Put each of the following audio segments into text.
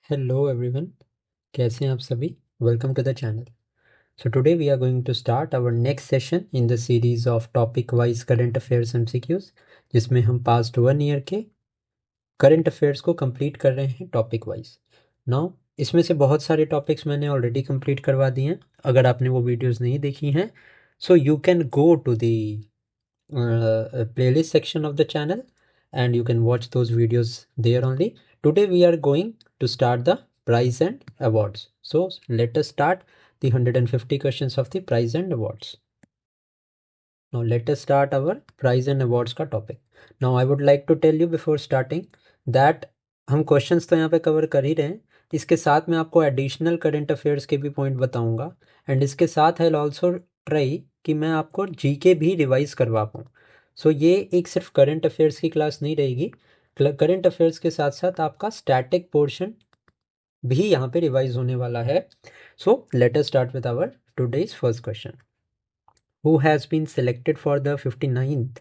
Hello everyone, कैसे हैं आप सभी? Welcome to the channel. So today we are going to start our next session in the series of topic wise current affairs MCQs, जिसमें हम past 1 year के current affairs को complete कर रहे हैं topic wise. Now इसमें से बहुत सारे topics मैंने already complete करवा दिए हैं. अगर आपने वो videos नहीं देखी हैं, so you can go to the playlist section of the channel and you can watch those videos there only. Today we are going to start the prize and awards. So let us start the 150 questions of the prize and awards. Now let us start our prize and awards का topic. Now I would like to tell you before starting that हम questions तो यहाँ पे cover कर ही रहे हैं, इसके साथ मैं आपको additional current affairs के भी point बताऊंगा and इसके साथ I'll also try कि मैं आपको GK भी रिवाइज करवा पाऊँ. सो ये एक सिर्फ करंट अफेयर्स की क्लास नहीं रहेगी, करंट अफेयर्स के साथ साथ आपका स्टैटिक पोर्शन भी यहाँ पे रिवाइज होने वाला है. So let us start with our today's first question. Who has been selected for the 59th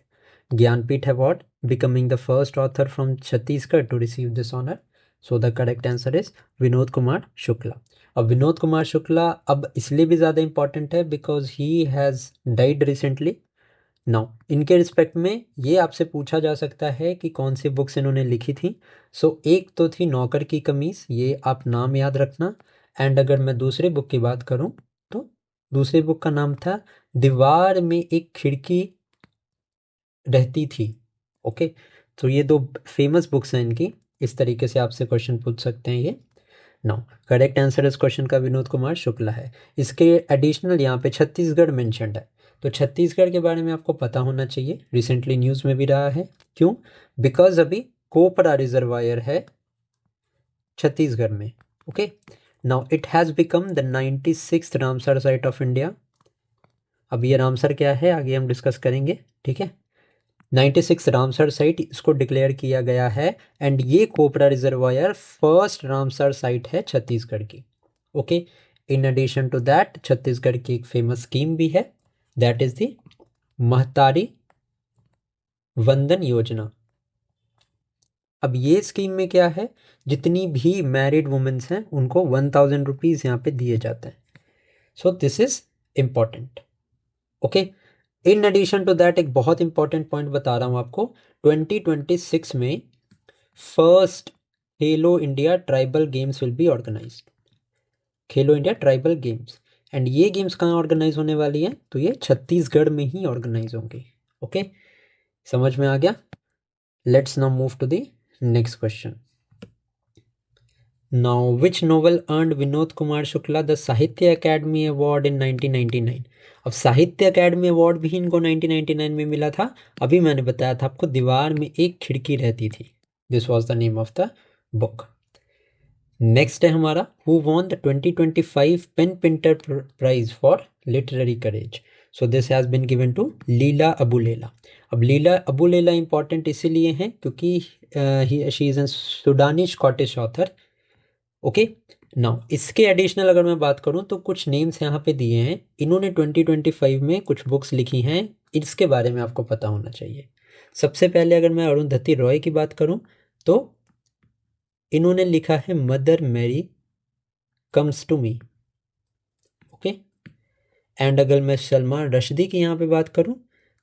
Gyanpith Award, becoming the first author from Chhattisgarh to receive this honor? So the correct answer is Vinod Kumar Shukla. अब विनोद कुमार शुक्ला अब इसलिए भी ज़्यादा important है because he has died recently. Now इनके respect में ये आपसे पूछा जा सकता है कि कौन सी बुक्स इन्होंने लिखी थी. सो एक तो थी नौकर की कमीज, ये आप नाम याद रखना. एंड अगर मैं दूसरे बुक की बात करूं तो दूसरे बुक का नाम था दीवार में एक खिड़की रहती थी. ओके, तो ये दो फेमस बुक्स हैं इनकी. इस तरीके से आपसे क्वेश्चन पूछ सकते हैं ये. नाउ करेक्ट आंसर इस क्वेश्चन का विनोद कुमार शुक्ला है. इसके एडिशनल यहाँ पे छत्तीसगढ़ मेंशन्ड है, तो छत्तीसगढ़ के बारे में आपको पता होना चाहिए. रिसेंटली न्यूज़ में भी रहा है. क्यों? बिकॉज अभी कोपरा रिजर्वायर है छत्तीसगढ़ में. Okay, now it has become the 96th Ramsar site of India. अब ये रामसर क्या है आगे हम डिस्कस करेंगे, ठीक है. 96 रामसर साइट इसको डिक्लेयर किया गया है एंड ये Kopra reservoir first Ramsar site है छत्तीसगढ़ की. Okay, in addition to that Chhattisgarh की एक फेमस स्कीम भी है, that is the Mahtari Vandan योजना. अब ये स्कीम में क्या है, जितनी भी मैरिड वुमेन्स हैं उनको 1000 रुपीज़ यहाँ पे दिए जाते हैं. So this is important. Okay, in addition to that एक बहुत इंपॉर्टेंट पॉइंट बता रहा हूँ आपको. 2026 में first Khelo India tribal games will be organise. Khelo India tribal games, and ये गेम्स कहाँ ऑर्गेनाइज होने वाली हैं, तो ये छत्तीसगढ़ में ही ऑर्गेनाइज होंगे. ओके, समझ में आ गया. Let's now move to the next question. Now which novel earned Vinod Kumar Shukla the Sahitya Akademi award in 1999? अब साहित्य अकेडमी अवार्ड भी इनको 1999 में मिला था. अभी मैंने बताया था आपको दीवार में एक खिड़की रहती थी. This was the name of the book. Next है हमारा who won the 2025 PEN Pinter prize for literary courage. So this has been given to Leila Aboulela. अब लीला अबुलेला इंपॉर्टेंट इसीलिए हैं क्योंकि she is an Sudani Scottish author. Okay, now इसके additional अगर मैं बात करूं तो कुछ नेम्स यहाँ पे दिए हैं. इन्होंने 2025 में कुछ बुक्स लिखी हैं, इसके बारे में आपको पता होना चाहिए. सबसे पहले अगर मैं अरुंधति रॉय की बात करूं तो इन्होंने लिखा है mother Mary comes to me. Okay, and अगर मैं सलमान रश्दी की यहाँ पे बात करूं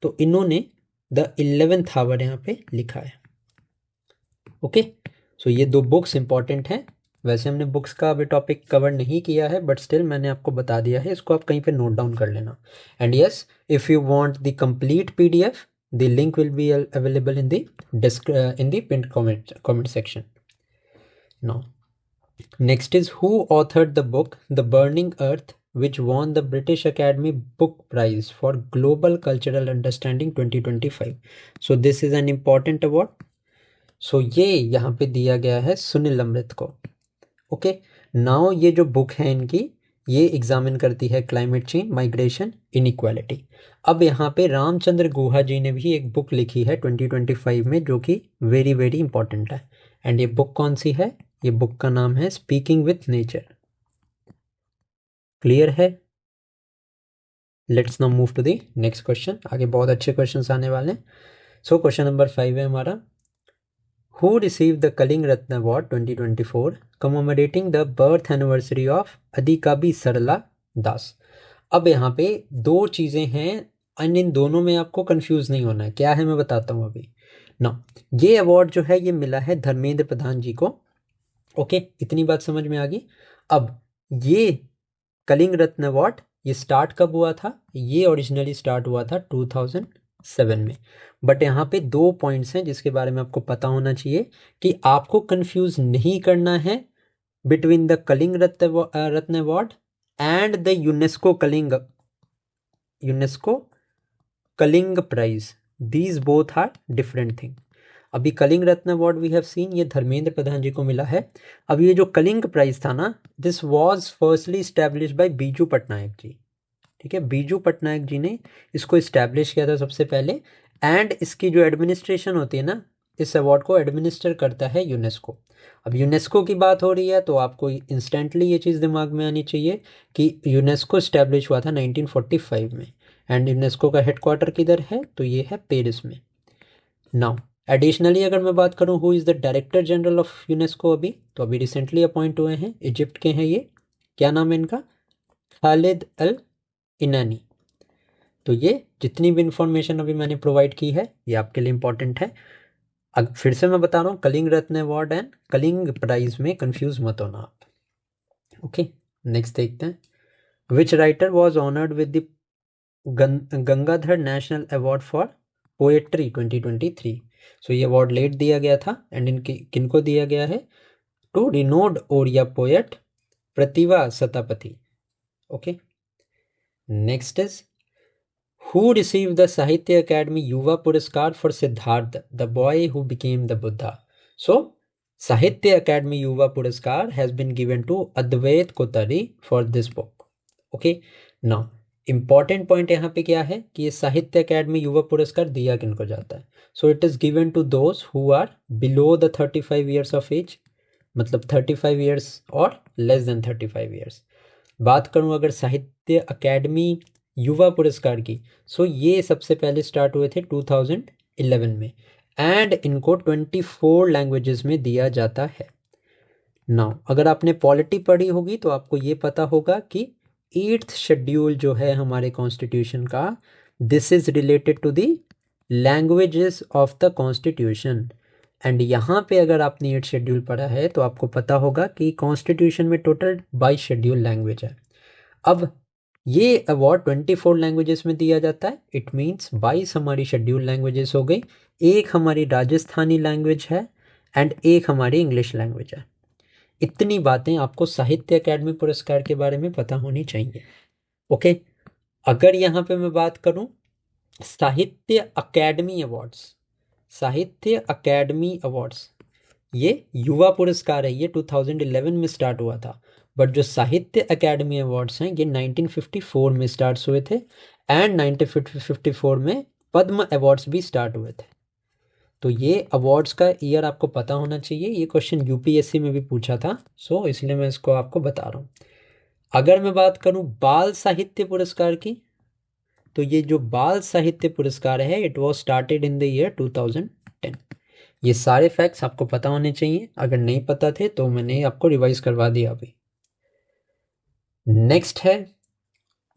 तो इन्होंने द 11th आवर यहाँ पे लिखा है. ओके, सो ये दो बुक्स इंपॉर्टेंट हैं. वैसे हमने बुक्स का अभी टॉपिक कवर नहीं किया है बट स्टिल मैंने आपको बता दिया है, इसको आप कहीं पे नोट डाउन कर लेना. And yes, if you want the complete PDF the link will be available in the pin comment section. Now next is who authored the book the burning earth which won the British Academy Book Prize for Global Cultural Understanding 2025. So this is an important award. So ये यहाँ पे दिया गया है सुनील अमृत को. Okay, now ये जो book है इनकी, ये एग्जामिन करती है क्लाइमेट चेंज, माइग्रेशन, इनइक्वालिटी. अब यहाँ पे रामचंद्र गुहा जी ने भी एक बुक लिखी है 2025 में जो कि वेरी वेरी इंपॉर्टेंट है. एंड ये बुक कौन सी है? ये बुक का नाम है स्पीकिंग विथ नेचर. क्लियर है? Let's now move to the next question. आगे बहुत अच्छे क्वेश्चंस आने वाले हैं. सो क्वेश्चन नंबर 5 है हमारा. Who receive the Kalinga Ratna award 2024 commemorating the birth anniversary of Adikabi Sarala Das. अब यहाँ पे दो चीज़ें हैं एंड इन दोनों में आपको कंफ्यूज नहीं होना है। क्या है मैं बताता हूँ अभी ना। ये अवार्ड जो है ये मिला है धर्मेंद्र प्रधान जी को। ओके, इतनी बात समझ में आ गई। अब ये कलिंग रत्न अवार्ड ये स्टार्ट कब हुआ था? ये ओरिजिनली स्टार्ट हुआ था 2007 में। बट यहाँ पे दो पॉइंट्स हैं जिसके बारे में आपको पता होना चाहिए कि आपको कंफ्यूज नहीं करना है between the Kalinga Ratna award and the UNESCO Kalinga prize. These both are different thing. अभी Kalinga Ratna award we have seen ये धर्मेंद्र प्रधान जी को मिला है। अब ये जो कलिंग प्राइज था ना, this was firstly establish by Biju Patnaik ji. ठीक है, बीजू पटनायक जी ने इसको इस्टेब्लिश किया था सबसे पहले। एंड इसकी जो एडमिनिस्ट्रेशन होती है ना, इस अवार्ड को एडमिनिस्टर करता है यूनेस्को। अब यूनेस्को की बात हो रही है तो आपको इंस्टेंटली ये चीज़ दिमाग में आनी चाहिए कि यूनेस्को इस्टेब्लिश हुआ था 1945 में। एंड यूनेस्को का हेडक्वार्टर किधर है? तो ये है पेरिस में। नाउ एडिशनली अगर मैं बात करूं who is the director general of UNESCO, अभी रिसेंटली अपॉइंट हुए हैं, इजिप्ट के हैं ये। क्या नाम है इनका? खालिद अल इनानी। तो ये जितनी भी इंफॉर्मेशन अभी मैंने प्रोवाइड की है ये आपके लिए इंपॉर्टेंट है। अब फिर से मैं बता रहा हूँ, Kalinga Ratna award and Kalinga prize में कंफ्यूज मत होना आप। ओके, नेक्स्ट देखते हैं। Which writer was honoured with the Gangadhar national award for poetry 2023? So ये अवार्ड लेट दिया गया था एंड इनकी किनको दिया गया है? To renowned Odia poet Pratibha Satpathy. Okay, next is Who received the Sahitya Academy Yuva Puraskar for Siddhartha, the boy who became the Buddha? So, Sahitya Academy Yuva Puraskar has been given to Advait Kotari for this book. Okay, now important point यहाँ पे क्या है कि ये साहित्य academy युवा पुरस्कार दिया किनको जाता है? So it is given to those who are below the 35 years of age, मतलब 35 ईयर्स और लेस देन 35 ईयर्स। बात करूँ अगर साहित्य अकेडमी युवा पुरस्कार की, सो ये सबसे पहले स्टार्ट हुए थे 2011 में एंड इनको 24 लैंग्वेजेस में दिया जाता है। नाउ अगर आपने पॉलिटी पढ़ी होगी तो आपको ये पता होगा कि 8th शेड्यूल जो है हमारे कॉन्स्टिट्यूशन का, this is related to the languages of the constitution. And यहाँ पे अगर आपने 8th शेड्यूल पढ़ा है तो आपको पता होगा कि कॉन्स्टिट्यूशन में टोटल 22 शेड्यूल लैंग्वेज है। अब ये अवार्ड 24 लैंग्वेजेस में दिया जाता है। इट मीन्स 22 हमारी शेड्यूल लैंग्वेजेस हो गई, एक हमारी राजस्थानी लैंग्वेज है एंड एक हमारी इंग्लिश लैंग्वेज है। इतनी बातें आपको साहित्य अकेडमी पुरस्कार के बारे में पता होनी चाहिए। ओके, अगर यहाँ पे मैं बात करूँ साहित्य अकेडमी अवार्ड्स, साहित्य अकेडमी अवार्ड्स ये युवा पुरस्कार है, ये 2011 में स्टार्ट हुआ था। बट जो साहित्य अकेडमी अवार्ड्स हैं ये 1954 में स्टार्ट हुए थे एंड 1954 में पद्म अवार्ड्स भी स्टार्ट हुए थे। तो ये अवार्ड्स का ईयर आपको पता होना चाहिए, ये क्वेश्चन यूपीएससी में भी पूछा था, सो इसलिए मैं इसको आपको बता रहा हूँ। अगर मैं बात करूँ बाल साहित्य पुरस्कार की, तो ये जो बाल साहित्य पुरस्कार है it was started in the year 2010। ये सारे फैक्ट्स आपको पता होने चाहिए, अगर नहीं पता थे तो मैंने आपको रिवाइज करवा दिया अभी। नेक्स्ट है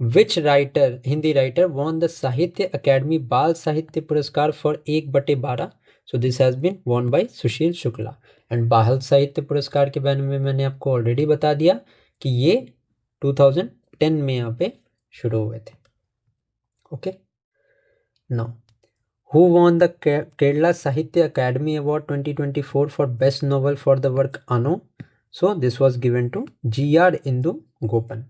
which writer, Hindi writer won the Sahitya academy Bal Sahitya Puraskar for 1/12? So this has been won by Sushil Shukla. And Bal Sahitya पुरस्कार के बारे में मैंने आपको ऑलरेडी बता दिया कि ये 2010 में यहाँ पे शुरू हुए थे। Okay, now Who won the Kerala Sahitya Academy Award 2024 for Best Novel for the work Ano? So this was given to G.R. Indu Gopan.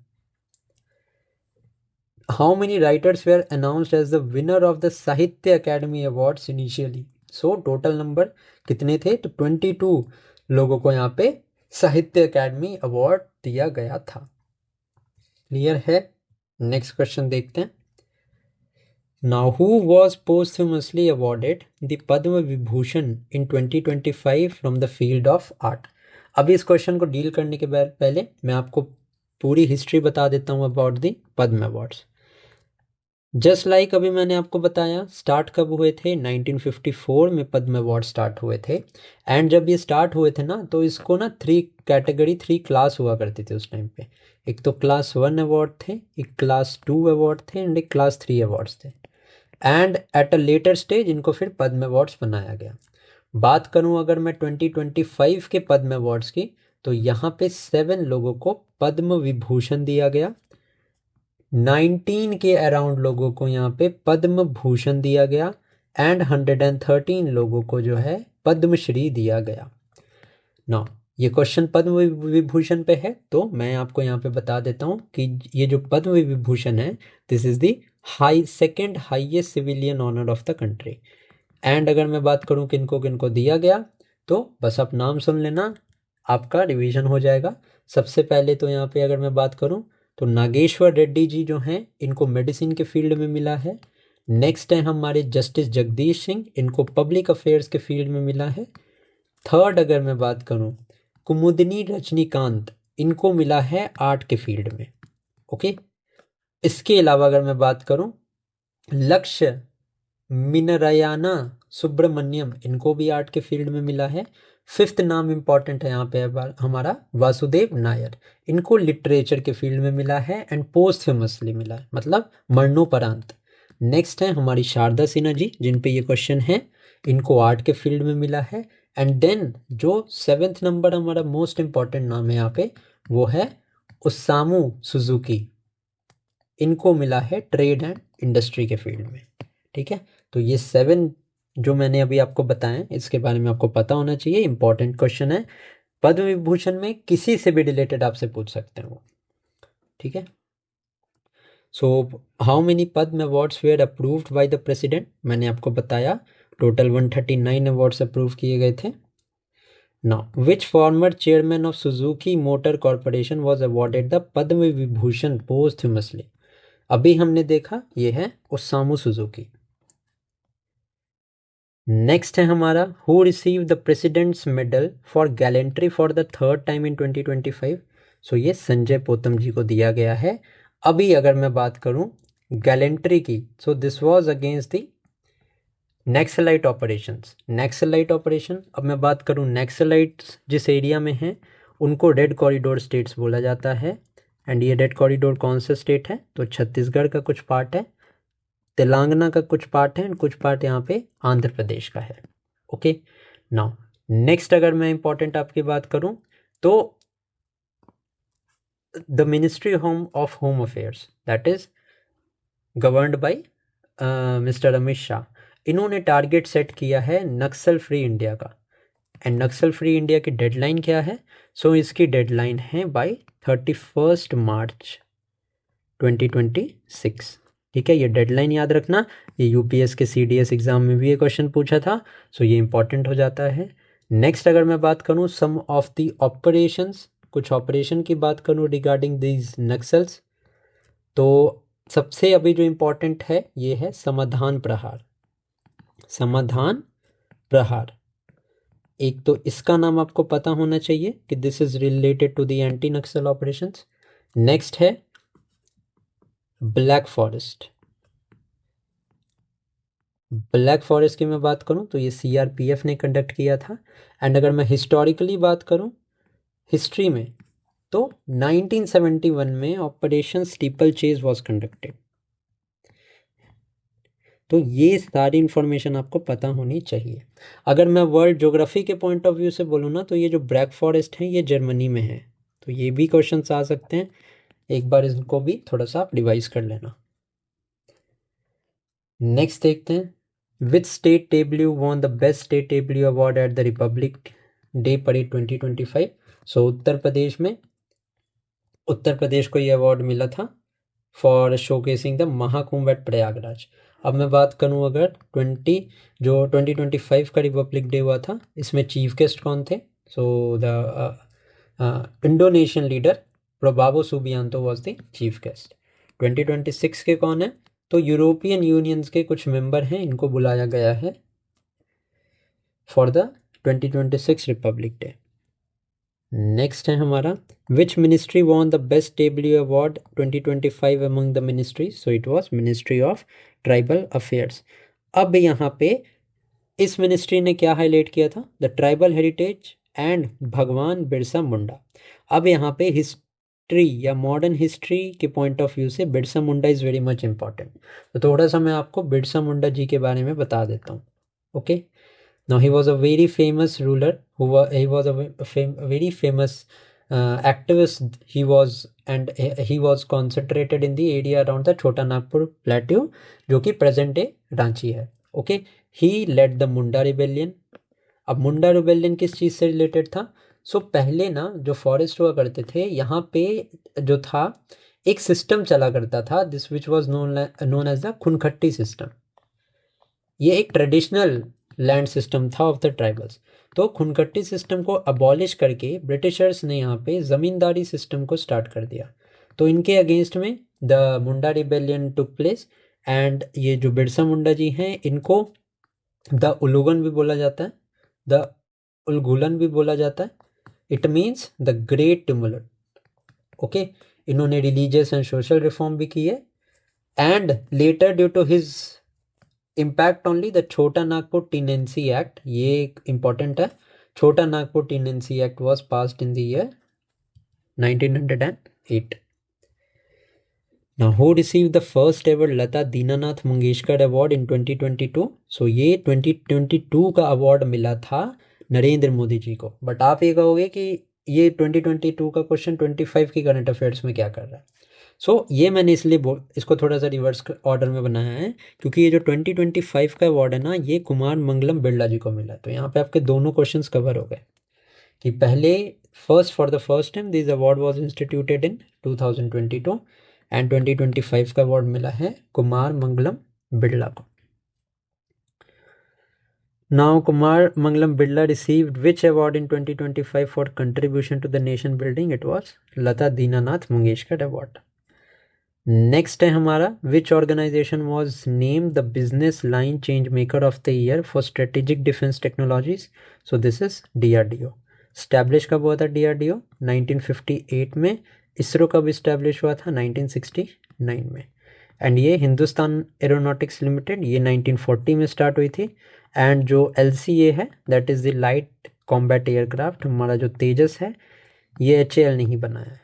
How many writers were announced as the winner of the Sahitya Academy Awards initially? So total number कितने थे? तो 22 लोगों को यहाँ पे साहित्य Akademi award दिया गया था। क्लियर है? नेक्स्ट क्वेश्चन देखते हैं। Now, who was posthumously awarded the Padma Vibhushan in 2025 from the field of art? अभी इस क्वेश्चन को डील करने के पहले मैं आपको पूरी हिस्ट्री बता देता हूँ about the Padma awards. Just like अभी मैंने आपको बताया स्टार्ट कब हुए थे, 1954 में पद्म अवार्ड स्टार्ट हुए थे। एंड जब ये स्टार्ट हुए थे ना, तो इसको ना 3 क्लास हुआ करती थी उस टाइम पे। एक तो क्लास 1 अवार्ड थे, एक क्लास 2 अवार्ड थे एंड एक क्लास 3 अवार्ड्स थे। And at a later stage इनको फिर पद्म अवार्ड्स बनाया गया। बात करूं अगर मैं 2025 के पद्म अवार्ड्स की, तो यहाँ पे 7 लोगों को पद्म विभूषण दिया गया, 19 के अराउंड लोगों को यहाँ पे पद्म भूषण दिया गया एंड 113 लोगों को जो है पद्मश्री दिया गया। ना ये क्वेश्चन पद्म विभूषण पे है, तो मैं आपको यहाँ पे बता देता हूँ कि ये जो पद्म विभूषण है, this is the second highest civilian honour of the country. And अगर मैं बात करूँ किनको किनको दिया गया, तो बस आप नाम सुन लेना, आपका रिवीजन हो जाएगा। सबसे पहले तो यहाँ पे अगर मैं बात करूँ, तो नागेश्वर रेड्डी जी जो हैं, इनको मेडिसिन के फील्ड में मिला है। नेक्स्ट है हमारे जस्टिस जगदीश सिंह, इनको पब्लिक अफेयर्स के फील्ड में मिला है। थर्ड अगर मैं बात करूँ, कुमुदिनी रजनीकांत, इनको मिला है आर्ट के फील्ड में। ओके, इसके अलावा अगर मैं बात करूँ, लक्ष्य मिनरयाना सुब्रमण्यम, इनको भी आर्ट के फील्ड में मिला है। फिफ्थ नाम इंपॉर्टेंट है यहाँ पे हमारा वासुदेव नायर, इनको लिटरेचर के फील्ड में मिला है एंड पोस्टफेमसली मिला है, मतलब मरणोपरांत। नेक्स्ट है हमारी शारदा सिन्हा जी, जिन पे ये क्वेश्चन है, इनको आर्ट के फील्ड में मिला है। एंड देन जो 7th नंबर हमारा मोस्ट इंपॉर्टेंट नाम है यहाँ पे, वो है ओसामू सुजुकी, इनको मिला है ट्रेड एंड इंडस्ट्री के फील्ड में। ठीक है, तो ये 7 जो मैंने अभी आपको बताएं, इसके बारे में आपको पता होना चाहिए, इंपॉर्टेंट क्वेश्चन है। पद्म विभूषण में किसी से भी रिलेटेड आपसे पूछ सकते हैं वो। ठीक है, so how many Padma awards were approved by the president, मैंने आपको बताया टोटल 139 अवार्ड्स अप्रूव किए गए थे। Now which former chairman of Suzuki motor corporation was awarded the Padma Vibhushan posthumously, अभी हमने देखा ये है ओसामू सुजुकी। नेक्स्ट है हमारा who receive the president's medal for gallantry for the third time in 2025, so ये संजय पोतम जी को दिया गया है। अभी अगर मैं बात करूं गैलेंट्री की, सो this was against the naxalite operations. Naxalite operation, अब मैं बात करूं नक्सलाइट्स जिस एरिया में हैं, उनको रेड कॉरिडोर स्टेट्स बोला जाता है। एंड ये रेड कॉरिडोर कौन सा स्टेट है, तो छत्तीसगढ़ का कुछ पार्ट है, तेलंगाना का कुछ पार्ट है एंड कुछ पार्ट यहाँ पे आंध्र प्रदेश का है। ओके, नाउ नेक्स्ट अगर मैं इंपॉर्टेंट आपकी बात करूं, तो the ministry of home affairs that is governed bye mister Amit Shah, इन्होंने टारगेट सेट किया है नक्सल फ्री इंडिया का। एंड नक्सल फ्री इंडिया की डेडलाइन क्या है, सो इसकी डेडलाइन है बाय 31 मार्च 2026। ठीक है, ये डेडलाइन याद रखना, ये यूपीएस के सीडीएस एग्जाम में भी ये क्वेश्चन पूछा था, सो ये इंपॉर्टेंट हो जाता है। नेक्स्ट अगर मैं बात करूँ सम ऑफ द ऑपरेशंस, कुछ ऑपरेशन की बात करूँ रिगार्डिंग दीज नक्सल्स, तो सबसे अभी जो इम्पोर्टेंट है ये है समाधान प्रहार। समाधान प्रहार, एक तो इसका नाम आपको पता होना चाहिए कि this is related to the anti Naxal operations. Next है ब्लैक फॉरेस्ट। ब्लैक फॉरेस्ट की मैं बात करूं तो ये सीआरपीएफ ने कंडक्ट किया था। एंड अगर मैं हिस्टोरिकली बात करूं, हिस्ट्री में, तो 1971 में operation steeple chase was conducted. तो ये सारी इंफॉर्मेशन आपको पता होनी चाहिए। अगर मैं वर्ल्ड ज्योग्राफी के पॉइंट ऑफ व्यू से बोलूँ ना, तो ये जो ब्लैक फॉरेस्ट है ये जर्मनी में है, तो ये भी क्वेश्चन आ सकते हैं, एक बार इसको भी थोड़ा सा आप रिवाइज कर लेना। नेक्स्ट देखते हैं which state tableau won the best state tableau award at the Republic Day parade 2025, so Uttar Pradesh में, उत्तर प्रदेश को ये अवार्ड मिला था for showcasing the Mahakumbh at Prayagraj. अब मैं बात करूं अगर 2025 का रिपब्लिक डे हुआ था, इसमें चीफ गेस्ट कौन थे, so the Indonesian leader Prabowo Subianto was the chief guest. 2026 के कौन है, तो यूरोपियन यूनियंस के कुछ मेंबर हैं, इनको बुलाया गया है for the 2026 Republic day. Next है हमारा, which ministry von the best W award 2025 among the ministry? So it was ministry of tribal affairs. अब यहाँ पे इस मिनिस्ट्री ने क्या हाईलाइट किया था? द ट्राइबल हेरिटेज एंड भगवान बिरसा मुंडा। अब यहाँ पे हिस्ट्री या मॉडर्न हिस्ट्री के पॉइंट ऑफ व्यू से Birsa Munda is very much important. तो थोड़ा सा मैं आपको बिरसा मुंडा जी के बारे में बता देता हूँ। Okay, now he was a very famous ruler he was a very famous activist. He was, and he was concentrated in the area around the Chota Nagpur plateau जो कि प्रेजेंट डे रांची है। Okay, he led the Munda rebellion. अब Munda rebellion किस चीज़ से related था? सो पहले ना जो फॉरेस्ट हुआ करते थे यहाँ पे, जो था एक सिस्टम चला करता था, this which was known as the Khuntkatti system. ये एक ट्रेडिशनल लैंड सिस्टम था ऑफ द ट्राइबल्स। तो खुनकट्टी सिस्टम को अबॉलिश करके ब्रिटिशर्स ने यहाँ पे ज़मींदारी सिस्टम को स्टार्ट कर दिया। तो इनके अगेंस्ट में the Munda rebellion took place. And ये जो बिरसा मुंडा जी हैं, इनको द उलूगन भी बोला जाता है, द उलगुलन भी बोला जाता है। It means the great tumult. Okay, इन्होंने रिलीजियस एंड सोशल रिफॉर्म भी की है। And later due to his impact only the Chota Nagpur tenancy act, ये एक इम्पॉर्टेंट है, Chota Nagpur tenancy act was passed in the year 1908. Now, who received the first ever Lata Dinanath Mangeshkar Award in 2022? So ये 2022 का award मिला था नरेंद्र मोदी जी को। But आप ये कहोगे कि ये 2022 का क्वेश्चन 25 की करंट अफेयर्स में क्या कर रहा है? ये मैंने इसलिए इसको थोड़ा सा रिवर्स ऑर्डर में बनाया है, क्योंकि ये जो 2025 का अवार्ड है ना, ये कुमार मंगलम बिरला जी को मिला। तो यहाँ पे आपके दोनों क्वेश्चंस कवर हो गए कि पहले for the first time this award was instituted in 2022 and 2025 का अवार्ड मिला है कुमार मंगलम बिरला को। Now, Kumar Mangalam Birla received which award in 2025 for contribution to the nation building? It was Lata Dinanath Mangeshkar Award. Next है हमारा, which organization was named the business line change maker of the year for strategic defense technologies? So this is DRDO. Establish कब हुआ था DRDO? 1958 में। इसरो कब establish हुआ था? 1969 में। एंड ये हिंदुस्तान एरोनॉटिक्स लिमिटेड, ये 1940 में स्टार्ट हुई थी। एंड जो LCA है, that is the light combat aircraft, हमारा जो तेजस है, ये HAL नहीं बना है।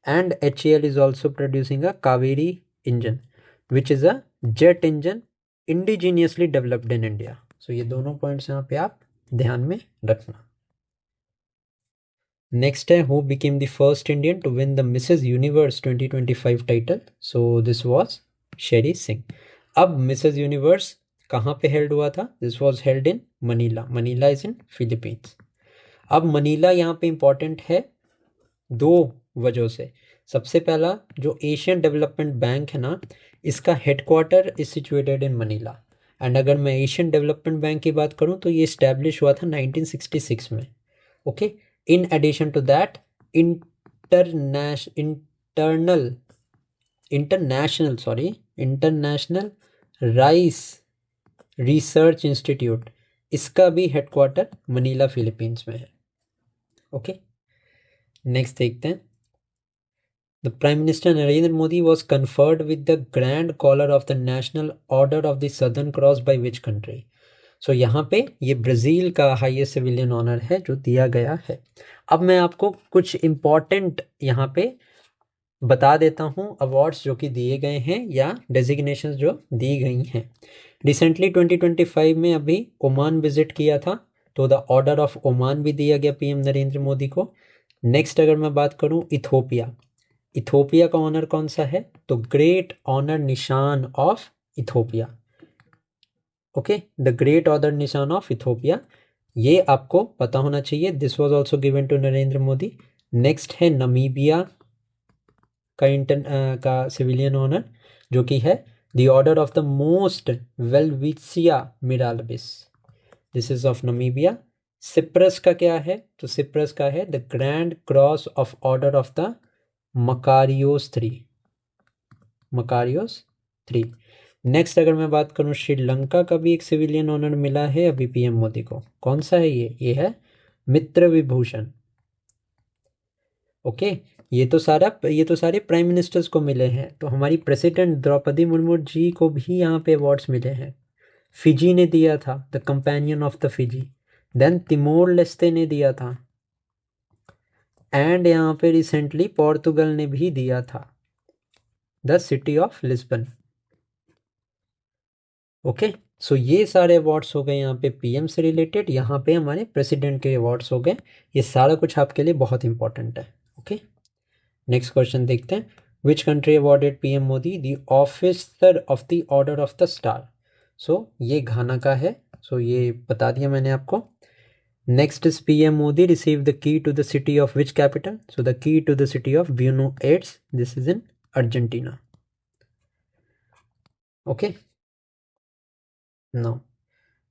And HAL is also producing a Kaveri engine which is a jet engine indigenously developed in India. So ये दोनों पॉइंट्स यहाँ पे आप ध्यान में रखना। नेक्स्ट है, who became the first Indian to win the Mrs Universe 2025 title? So this was Sherry Singh. अब मिसेज यूनिवर्स कहाँ पे हेल्ड हुआ था? This was held in Manila. Manila is in Philippines. अब मनीला यहाँ पे इंपॉर्टेंट है दो वजहों से। सबसे पहला, जो एशियन डेवलपमेंट बैंक है ना, इसका headquarter is situated in Manila. And अगर मैं एशियन डेवलपमेंट बैंक की बात करूँ तो ये इस्टेब्लिश हुआ था 1966 में। Okay, in addition to that international rice research institute, इसका भी हेडक्वार्टर मनीला फिलीपींस में है। ओके, नेक्स्ट देखते हैं। The prime minister Narendra Modi was conferred with the grand collar of the national order of the southern cross by which country? So यहाँ पे ये Brazil का हाईएस्ट सिविलियन ऑनर है जो दिया गया है। अब मैं आपको कुछ इम्पॉर्टेंट यहाँ पे बता देता हूँ अवार्ड्स जो कि दिए गए हैं या डेजिग्नेशंस जो दी गई हैं। रिसेंटली 2025 में अभी ओमान विजिट किया था, तो द ऑर्डर ऑफ ओमान भी दिया गया PM नरेंद्र मोदी को। नेक्स्ट अगर मैं बात करूँ इथोपिया, इथोपिया का ऑनर कौन सा है? तो great honour Nishan of Ethiopia. Okay, the great order Nishan of Ethiopia, ये आपको पता होना चाहिए। This was also given to Narendra Modi. Next है नमीबिया का सिविलियन ऑनर जो कि है the order of the most Welwitschia Mirabilis, this is of Namibia. Cyprus का क्या है? तो सिप्रस का है the grand cross of order of the Makarios 3, Makarios 3। Next अगर मैं बात करूं, श्रीलंका का भी एक सिविलियन ऑनर मिला है अभी PM मोदी को। कौन सा है ये? ये है मित्र विभूषण। ओके, ये तो सारे प्राइम मिनिस्टर्स को मिले हैं। तो हमारी प्रेसिडेंट द्रौपदी मुर्मू जी को भी यहाँ पे अवार्ड्स मिले हैं। फिजी ने दिया था, the companion of the Fiji. Then Timor Leste ने दिया था, एंड यहाँ पे रिसेंटली पोर्तुगल ने भी दिया था, the city of Lisbon. Okay, so ये सारे अवार्ड्स हो गए यहाँ पे पीएम से रिलेटेड, यहाँ पे हमारे प्रेसिडेंट के अवार्ड्स हो गए। ये सारा कुछ आपके लिए बहुत इंपॉर्टेंट है। ओके, नेक्स्ट क्वेश्चन देखते हैं। Which country awarded PM Modi the officer of the order of the star? So ये घाना का है, सो ये बता दिया मैंने आपको। Next is PM Modi receive the key to the city of which capital? So the key to the city of Buenos Aires, this is in Argentina. Okay, now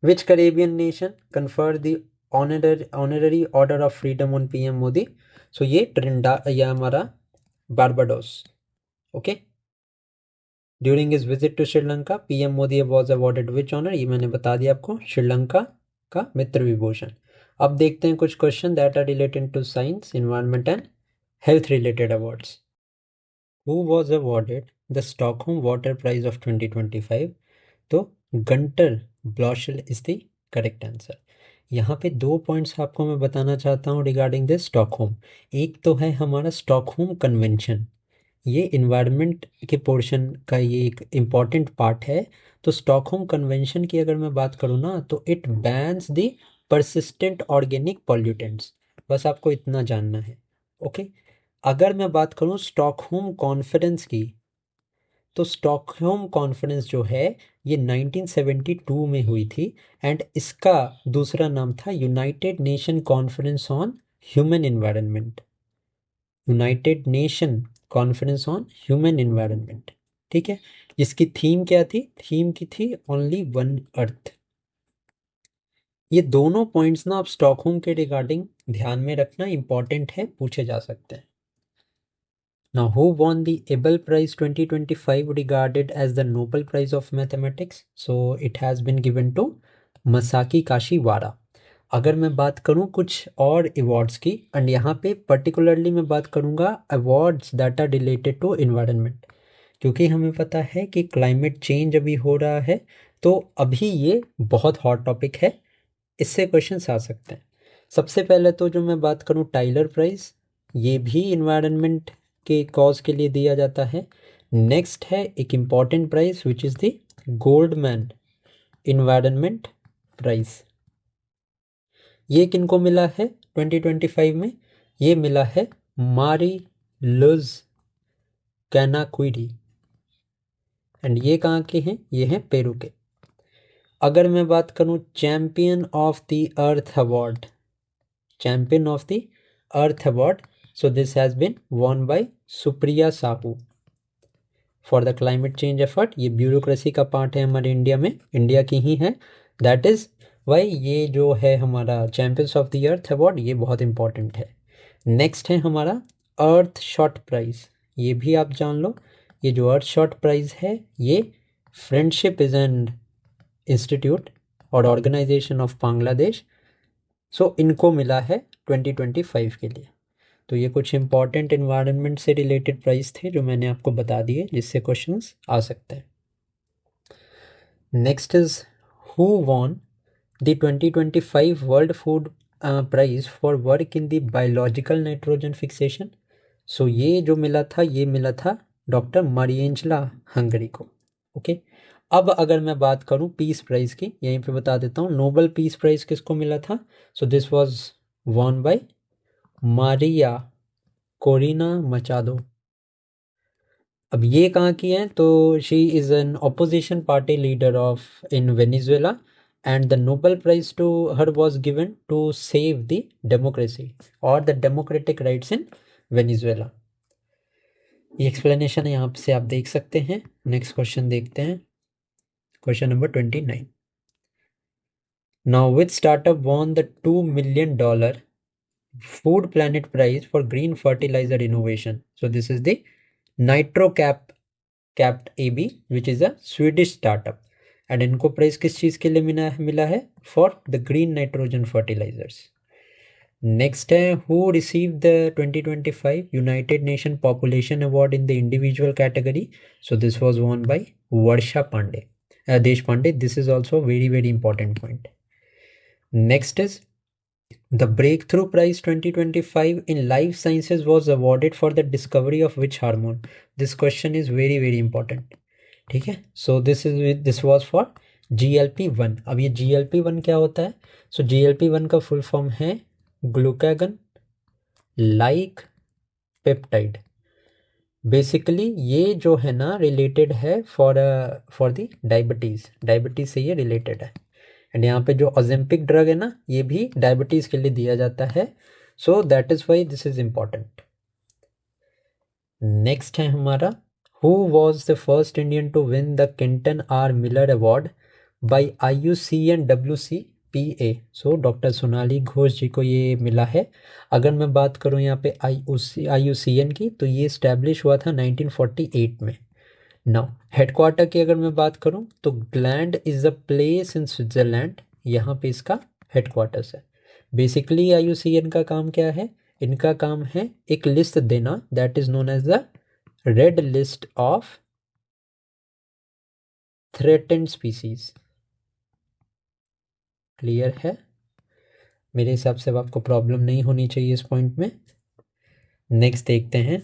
which Caribbean nation conferred the honorary order of freedom on PM Modi? So ये Trinidad या हमारा Barbados. Okay, during his visit to Sri Lanka PM Modi was awarded which honor? ये मैंने बता दिया आपको, श्रीलंका का मित्र विभूषण। अब देखते हैं कुछ question that are related to science, environment and health related awards. Who was awarded the Stockholm Water Prize of 2025? तो Gunter Bloschl is the correct answer. यहाँ पे 2 पॉइंट्स आपको मैं बताना चाहता हूँ रिगार्डिंग दिस स्टॉकहोम। एक तो है हमारा स्टॉकहोम कन्वेंशन, ये इन्वायरमेंट के पोर्शन का ये एक इम्पॉर्टेंट पार्ट है। तो स्टॉकहोम कन्वेंशन की अगर मैं बात करूँ ना, तो it bans the persistent organic pollutants, बस आपको इतना जानना है। ओके, अगर मैं बात करूँ स्टॉकहोम कॉन्फ्रेंस की, तो स्टॉकहोम कॉन्फ्रेंस जो है ये 1972 में हुई थी, एंड इसका दूसरा नाम था United nation conference on human environment. United nation conference on human environment, ठीक है। इसकी थीम क्या थी? थीम की थी ओनली वन अर्थ। ये दोनों पॉइंट्स ना आप स्टॉकहोम के रिगार्डिंग ध्यान में रखना, इंपॉर्टेंट है, पूछे जा सकते हैं। Now, who won the Abel Prize 2025, regarded as the Nobel Prize of Mathematics? So, it has been given to Masaki Kashiwara. अगर मैं बात करूं कुछ और अवार्ड्स की, एंड यहाँ पे पर्टिकुलरली मैं बात करूंगा awards that are related to environment, क्योंकि हमें पता है कि क्लाइमेट चेंज अभी हो रहा है, तो अभी ये बहुत हॉट टॉपिक है, इससे क्वेश्चंस आ सकते हैं। सबसे पहले तो जो मैं बात करूं टाइलर प्राइज़, ये भी इन्वायरमेंट के कॉज के लिए दिया जाता है। नेक्स्ट है एक important prize which is the Goldman environment prize. ये किनको मिला है 2025 में? ये मिला है मारी लुज कैनाक्विडी, एंड ये कहाँ के हैं? ये हैं पेरू के। अगर मैं बात करूं champion of the earth award, champion of the earth award, so this has been won by Supriya Sahu for the climate change effort. ये ब्यूरोक्रेसी का पार्ट है हमारे इंडिया में, इंडिया की ही है, दैट इज वाई ये जो है हमारा champions of the earth award, ये बहुत इंपॉर्टेंट है। नेक्स्ट है हमारा अर्थ शॉट प्राइज, ये भी आप जान लो। ये जो अर्थ शॉट प्राइज है ये फ्रेंडशिप इज एन इंस्टीट्यूट और ऑर्गेनाइजेशन ऑफ बांग्लादेश, सो इनको मिला है 2025 के लिए। तो ये कुछ इंपॉर्टेंट इन्वायरमेंट से रिलेटेड प्राइस थे जो मैंने आपको बता दिए, जिससे क्वेश्चंस आ सकते हैं। Next is who won the 2025 world food prize for work in the biological nitrogen fixation? So ये जो मिला था, ये मिला था डॉक्टर मारिएंजला हंगरी को। ओके, अब अगर मैं बात करूं पीस प्राइज की, यहीं पे बता देता हूं नोबल पीस प्राइज किसको मिला था। So this was won by Maria Corina Machado. अब ये कहाँ की है? तो she is an opposition party leader of in Venezuela, and the Nobel prize to her was given to save the democracy और the democratic rights in Venezuela. ये explanation यहाँ से आप देख सकते हैं। नेक्स्ट क्वेश्चन देखते हैं, question number 29। Now which startup won the $2 million Food Planet Prize for green fertilizer innovation? So this is the NitroCap Capped AB, which is a Swedish startup, and इनको price किस चीज़ के लिए मिला है? For the green nitrogen fertilisers. Next है who receive the 2025 United Nation population award in the individual category. So this was won by Varsha Pande, Deshpande. This is also very very important point. Next is the Breakthrough Prize 2025 in Life Sciences was awarded for the discovery of which hormone? This question is very very important. ठीक है. So this was for GLP-1. अब ये GLP-1 क्या होता है? So GLP-1 का full form है glucagon like peptide. Basically ये जो है ना रिलेटेड है फॉर द डायबिटीज़ से ये रिलेटेड है. एंड यहाँ पे जो ओजेम्पिक ड्रग है ना ये भी डायबिटीज़ के लिए दिया जाता है. So that is why this is important. Next है हमारा who was the first Indian to win the Kenton R Miller award by IUCN WCPA. So doctor Sonali Ghosh ji को ये मिला है. अगर मैं बात करूँ यहाँ पे IUCN की तो ये इस्टेब्लिश हुआ था 1948 में. नाउ हेडक्वार्टर की अगर मैं बात करूं तो gland is a place in Switzerland. यहाँ पे इसका हेडक्वार्टर्स है. बेसिकली IUCN का काम क्या है? इनका काम है एक लिस्ट देना that is known as the red list of threatened species. Clear है? मेरे हिसाब से अब आपको प्रॉब्लम नहीं होनी चाहिए इस पॉइंट में. नेक्स्ट देखते हैं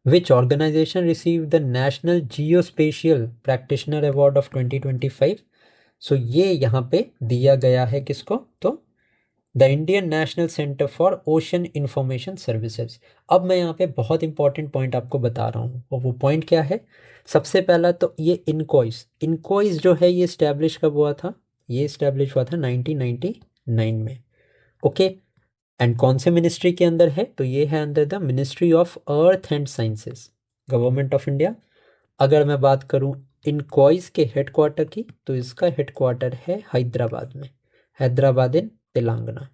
Which organization received the National Geospatial Practitioner Award of 2025? So ये यहाँ पे दिया गया है किसको? तो the Indian national centre for ocean information services. अब मैं यहाँ पे बहुत इंपॉर्टेंट पॉइंट आपको बता रहा हूँ और वो पॉइंट क्या है? सबसे पहला तो ये इनकॉइस जो है ये इस्टेब्लिश कब हुआ था? ये इस्टेब्लिश हुआ था 1999 में. ओके. एंड कौन से मिनिस्ट्री के अंदर है? तो ये है under the ministry of earth and sciences, government of India. अगर मैं बात करूं इनकॉइस के हेडक्वार्टर की तो इसका हेडक्वार्टर है हैदराबाद में, हैदराबाद इन तेलंगाना.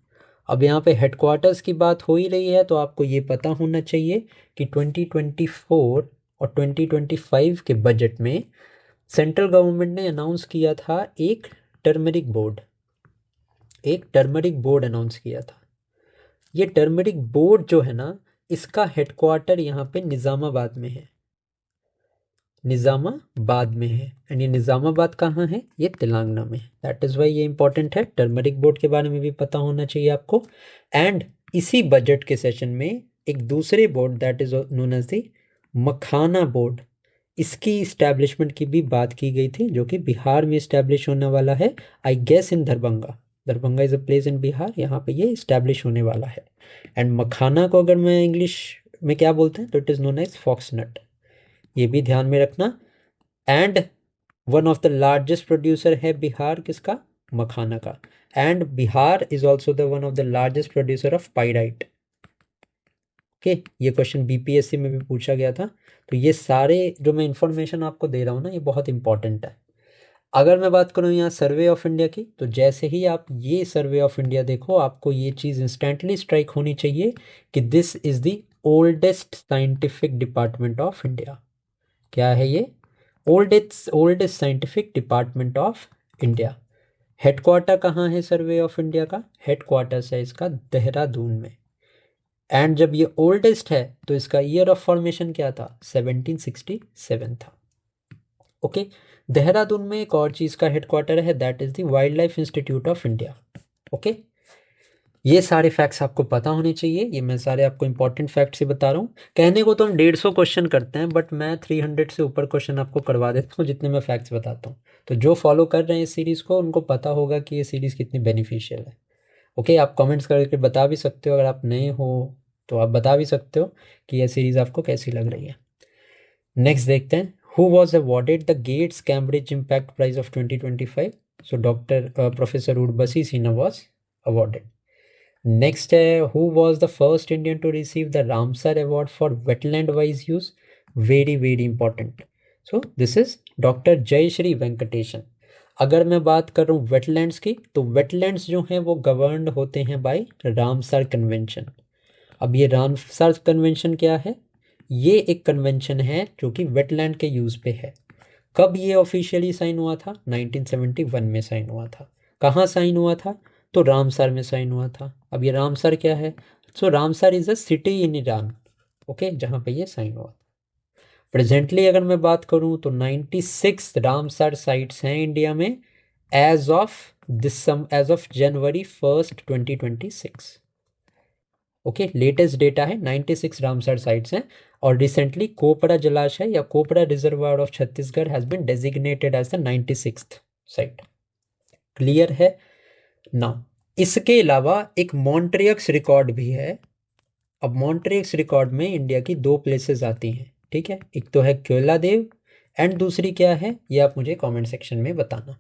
अब यहाँ पे हेडक्वार्टर्स की बात हो ही रही है तो आपको ये पता होना चाहिए कि 2024 और 2025 के बजट में सेंट्रल गवर्नमेंट ने अनाउंस किया था एक टर्मरिक बोर्ड अनाउंस किया था. ये टर्मरिक बोर्ड जो है ना इसका हेडक्वार्टर यहाँ पे निज़ामाबाद में है. एंड ये निज़ामाबाद कहाँ है? ये तेलंगाना में. दैट इज़ वाई ये इंपॉर्टेंट है. टर्मरिक बोर्ड के बारे में भी पता होना चाहिए आपको. एंड इसी बजट के सेशन में एक दूसरे board that is known as the Makhana board, इसकी इस्टेब्लिशमेंट की भी बात की गई थी जो कि बिहार में इस्टेब्लिश होने वाला है. I guess in Darbhanga is a place in Bihar. यहाँ पे ये इस्टेब्लिश होने वाला है. एंड मखाना को अगर मैं इंग्लिश में क्या बोलते हैं तो इट इज़ नोन एज फॉक्सनट. ये भी ध्यान में रखना. And one of the largest producer है बिहार किसका? मखाना का. And Bihar is also the one of the largest producer of pyrite. Okay. ये क्वेश्चन BPSC में भी पूछा गया था. तो ये सारे जो मैं इंफॉर्मेशन आपको दे रहा हूँ ना ये बहुत इंपॉर्टेंट है. अगर मैं बात करूँ यहाँ सर्वे ऑफ इंडिया की तो जैसे ही आप ये सर्वे ऑफ इंडिया देखो आपको ये चीज़ इंस्टेंटली स्ट्राइक होनी चाहिए कि this is the oldest scientific department of India. क्या है ये? Oldest scientific department of India. Headquarter कहाँ है सर्वे ऑफ इंडिया का? हेडक्वार्टर्स है इसका देहरादून में. एंड जब ये ओल्डेस्ट है तो इसका ईयर ऑफ फॉर्मेशन क्या था? 1767 था. ओके. देहरादून में एक और चीज़ का हेडक्वार्टर है that is the wild life institute of India. Okay. ये सारे फैक्ट्स आपको पता होने चाहिए. ये मैं सारे आपको इंपॉर्टेंट फैक्ट्स ही बता रहा हूँ. कहने को तो हम 150 क्वेश्चन करते हैं बट मैं 300 से ऊपर क्वेश्चन आपको करवा देता हूँ जितने मैं फैक्ट्स बताता हूँ. तो जो फॉलो कर रहे हैं इस सीरीज़ को उनको पता होगा कि ये सीरीज़ कितनी बेनिफिशियल है. ओके. आप कमेंट्स करके बता भी सकते हो. अगर आप नए हो तो आप बता भी सकते हो कि यह सीरीज़ आपको कैसी लग रही है. नेक्स्ट देखते हैं who was awarded the Gates Cambridge impact prize of 2025. So doctor professor Urvashi Sinha was awarded. Next है who was the first Indian to receive the Ramsar award for wetland wise use. Very very important. So this is doctor Jayashree Venkatesan. अगर मैं बात करूँ wetlands की तो wetlands जो हैं वो गवर्नड होते हैं बाय रामसर कन्वेंशन. अब ये रामसर कन्वेंशन क्या है? ये एक कन्वेंशन है जो कि वेटलैंड के यूज़ पे है. कब ये ऑफिशियली साइन हुआ था? 1971 में साइन हुआ था. कहाँ साइन हुआ था? तो रामसर में साइन हुआ था। अब ये रामसर क्या है? So Ramsar is a city in Iran, okay, जहाँ पे ये साइन हुआ। प्रेजेंटली अगर मैं बात करूँ तो 96 रामसर साइट्स हैं इंडिया में as of January 1st 2026। Okay, latest data है, 96 रामसर साइट्स हैं। और रिसेंटली कोपरा जलाशय या Kopra reservoir of Chhattisgarh has been designated as the 96th site. Clear है ना? इसके अलावा एक मॉन्ट्रियक्स रिकॉर्ड भी है। अब मॉन्ट्रियक्स रिकॉर्ड में इंडिया की दो प्लेसेस आती हैं, ठीक है, एक तो है क्योला देव एंड दूसरी क्या है, ये आप मुझे कमेंट सेक्शन में बताना।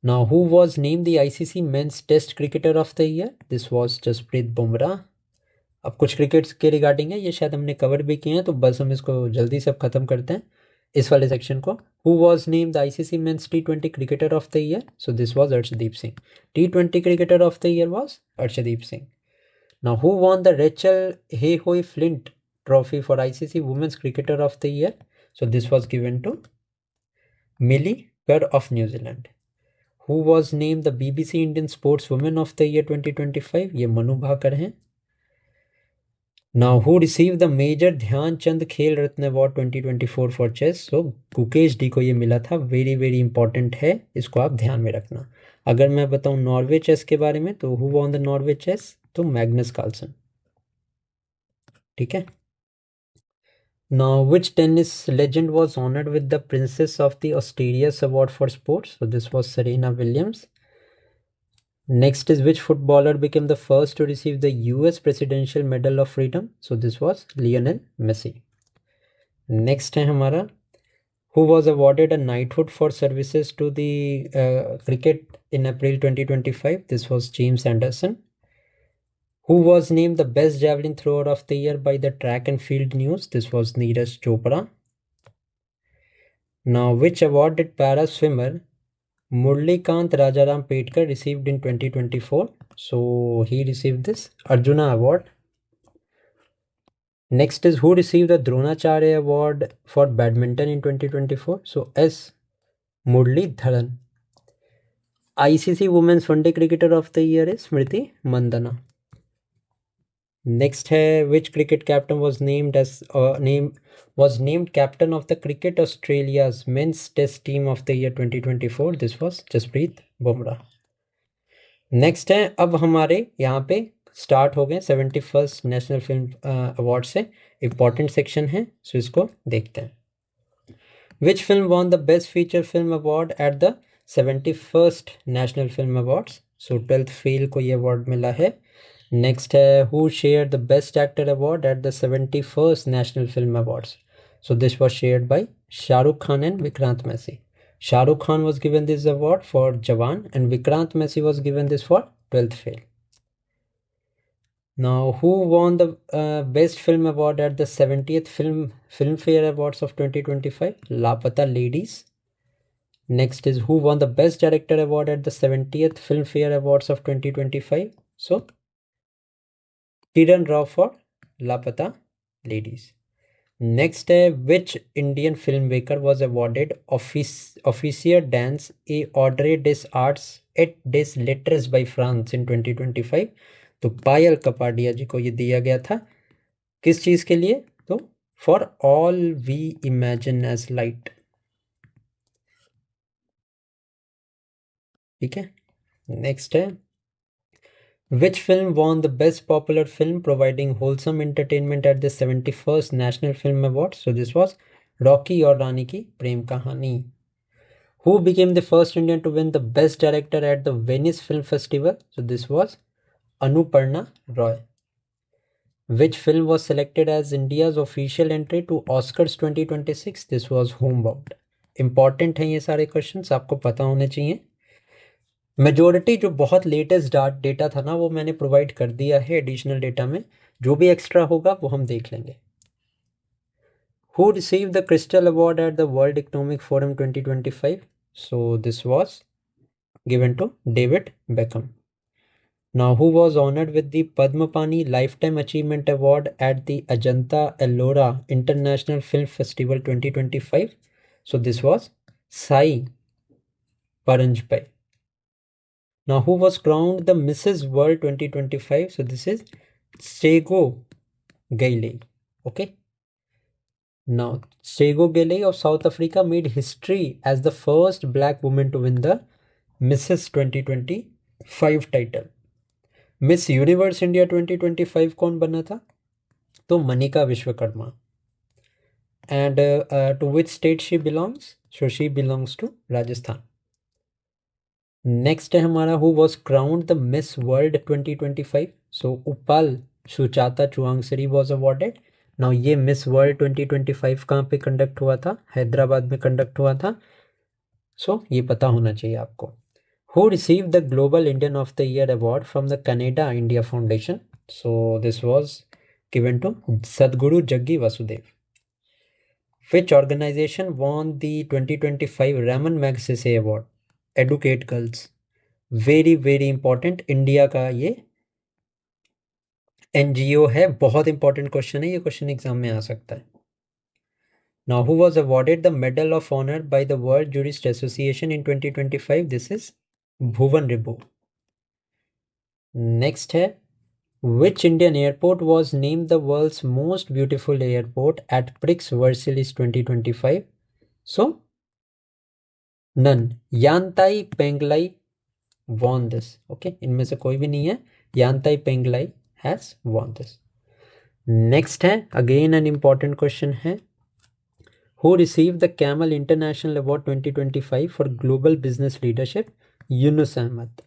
Now who was named the ICC men's test cricketer of the year? This was Jasprit Bumrah. अब कुछ क्रिकेट के रिगार्डिंग है, ये शायद हमने कवर भी किए हैं, तो बस हम इसको जल्दी से अब खत्म करते हैं इस वाले सेक्शन को। Who was named the ICC mains T20 cricketer of the year? So this was Arshdeep Singh. T20 cricketer of the year was Arshdeep Singh. Now, who won the Rachel Heyhoe Flint Trophy for ICC Women's Cricketer of the Year? So this was given to Millie Kerr of New Zealand. Who was named the BBC Indian Sportswoman of the Year 2025? ये मनु भाकर हैं। Now, who received the Major Dhyan Chand Khel Ratna award 2024 for chess? So Gukesh D को ये मिला था। Very very important है, इसको आप ध्यान में रखना। अगर मैं बताऊं नॉर्वे चेस के बारे में तो who won the Norway chess? तो मैग्नस कार्लसन, ठीक है। Now, which tennis legend was honored with the Princess of the Asturias Award for Sports? So this was Serena Williams. Next is which footballer became the first to receive the US Presidential Medal of Freedom? So this was Lionel Messi. Next है हमारा who was awarded a knighthood for services to the cricket in April 2025? This was James Anderson. Who was named the best javelin thrower of the year by the Track and Field News? This was Neeraj Chopra. Now, which award did para swimmer Murlikant Rajaram Petkar received in 2024? So he received this Arjuna Award. Next is who received the Dronacharya Award for badminton in 2024? So S. Muralidharan. ICC Women's One-Day Cricketer of the Year is Smriti Mandana. Next है which cricket captain was named captain of the Cricket Australia's men's test team of the year 2024? This was Jasprit Bumrah. Next है अब हमारे यहाँ पे start हो गए 71st national film award से। Important section है, सो इसको देखते हैं। Which film von the best feature film award at the 71st national film awards? So 12th fail को ये अवार्ड मिला है। नेक्स्ट है who share the best actor award at the 71st national film awards? So this was shared by Shahrukh Khan and Vikrant Massey. Shahrukh Khan was given this award for Jawan and Vikrant Messi was given this for 12th Fail. Now, who won the Best Film Award at the 70th Filmfare Awards of 2025? Lapata Ladies. Next is who won the Best Director Award at the 70th Filmfare Awards of 2025? So, Kiran Rao for Lapata Ladies. Next है which Indian filmmaker was awarded Officier Dance et Ordre des Arts et des Lettres by France in 2025? तो पायल कपाडिया जी को ये दिया गया था। किस चीज़ के लिए? तो for all we imagine as light, ठीक है। नेक्स्ट है which film won the best popular film providing wholesome entertainment at the 71st National Film Awards? So this was Rocky और रानी की प्रेम कहानी. Who became the first Indian to win the best director at the Venice Film Festival? So this was Anuparna Roy. Which film was selected as India's official entry to Oscars 2026? This was Homebound. Important है ये सारे questions, आपको पता होने चाहिए। Majority जो बहुत latest data था ना वो मैंने प्रोवाइड कर दिया है एडिशनल डेटा में, जो भी एक्स्ट्रा होगा वो हम देख लेंगे। Who receive the crystal award at the world economic forum 2025? So this was given to David Beckham. Now who was honoured with the Padmapani lifetime achievement award at the Ajanta Ellora international film festival 2025? So this was Sai Paranjpye. Now, who was crowned the Mrs. World 2025? So this is Sego Gailey. Okay. Now, Sego Gailey of South Africa made history as the first black woman to win the Mrs. 2025 title. Miss universe India 2025 कौन बना था? तो Manika Vishwakarma. And to which state she belongs? So she belongs to Rajasthan. Next है हमारा who was crowned the Miss World 2025. So Upal Suchata Chuangsiri was awarded. Now ये Miss World 2025 कहाँ पे conduct हुआ था? हैदराबाद में कंडक्ट हुआ था. So ये पता होना चाहिए आपको. Who received the Global Indian of the Year award from the Canada India Foundation? So this was given to Sadhguru Jaggi Vasudev. Which organization won the 2025 Raman Magsaysay Award? Educate Girls. Very very important. India का ये NGO है. बहुत important question है ये. Question exam में आ सकता है. Now, who was awarded the Medal of Honor by the World Jurist Association in 2025? This is Bhuvan Ribu. Next है which Indian airport was named the world's most beautiful airport at Prix Versailles 2025? So, none. Yantai Penglai won this. Okay, इनमें से कोई भी नहीं है. Yantai Penglai has won this. Next है again an important question है. Who received the Camel International Award 2025 for Global Business Leadership? Yunus Ahmed.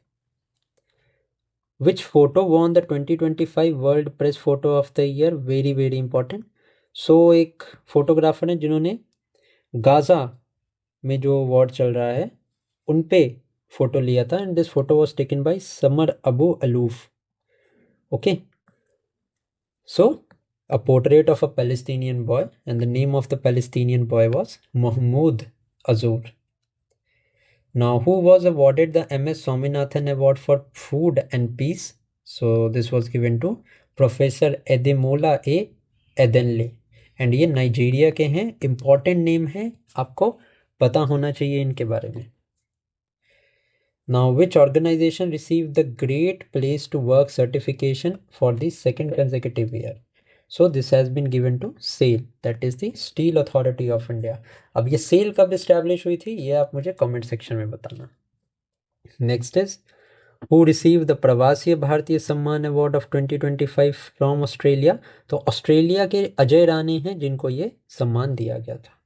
Which photo won the 2025 World Press Photo of the Year? Very very important. So एक photographer है जिन्होंने Gaza में जो award चल रहा है उन पे फोटो लिया था. And this photo was taken by summer Abu aloof. Okay. So a portrait of a Palestinian boy, and the name of the Palestinian boy was Mahmoud Azur. Now, who was awarded the MS Swaminathan Award for Food and Peace? So this was given to Professor Edemola A. Edenle. And ये Nigeria के हैं. Important name है, आपको पता होना चाहिए इनके बारे में. Now, which organization received the Great Place to Work certification for the second consecutive year? So this has been given to SAIL, that is the Steel Authority of India. अब ये SAIL कब establish हुई थी ये आप मुझे comment section में बताना. Next is who received the Pravasi Bharatiya सम्मान award of 2025 from Australia? तो ऑस्ट्रेलिया के अजय रानी हैं जिनको ये सम्मान दिया गया था.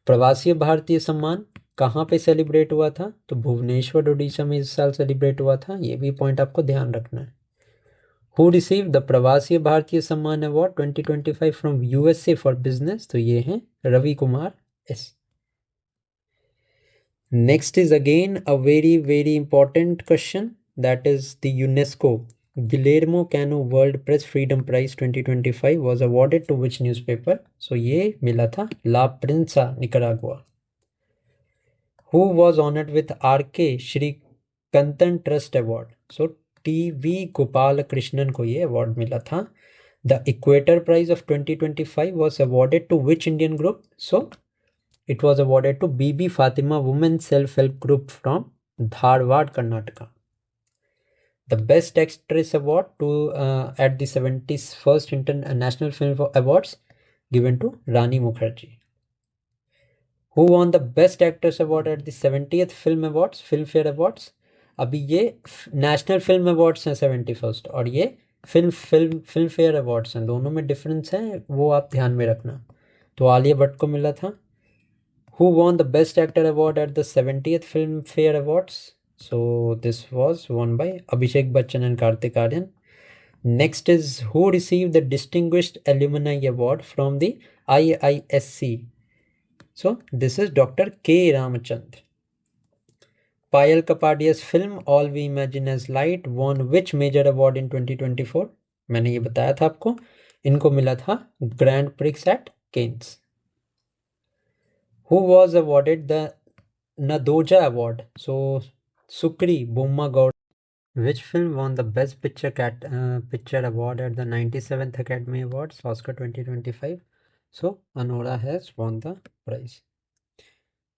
प्रवासी भारतीय सम्मान कहाँ पे सेलिब्रेट हुआ था? तो भुवनेश्वर उड़ीसा में इस साल सेलिब्रेट हुआ था. ये भी पॉइंट आपको ध्यान रखना है. Who received the Pravasi Bharatiya Samman award 2025 from USA for business? तो ये हैं Ravi Kumar S. Next is again a very very important question, that is the UNESCO Guillermo Cano World Press Freedom Prize 2025 was awarded to which newspaper? So ये मिला था La Prensa Nicaragua. Who was honored with RK Shri Kantan Trust Award? So T V. Gopal Krishnan को ये award मिला था. The equator prize of 2025 was awarded to which Indian group? So it was awarded to Bibi Fatima women self help group from Dharwad Karnataka. The best actress award to at the 71st International Film Awards given to Rani Mukherjee. Who won the best actress award at the 70th Film Awards, Filmfare Awards? अभी ये national film awards हैं 71st और ये film fair awards हैं. दोनों में difference है, वो आप ध्यान में रखना. तो आलिया भट्ट को मिला था. Who won the best actor award at the 70th Filmfare awards? So this was won by Abhishek Bachchan and Kartik Aaryan. Next is who receive the distinguished alumni award from the IISC? So this is doctor K Ramachandra. Payal कपाडिया's film All We Imagine as Light won which major award in 2024? मैंने ये बताया था आपको. इनको मिला था grand prix at Cannes. Who was awarded the Nadoja Award? So Sukri Bomma Gowda. Which film won the Best Picture Award at the 97th Academy Awards, Oscar 2025? So Anora has won the prize.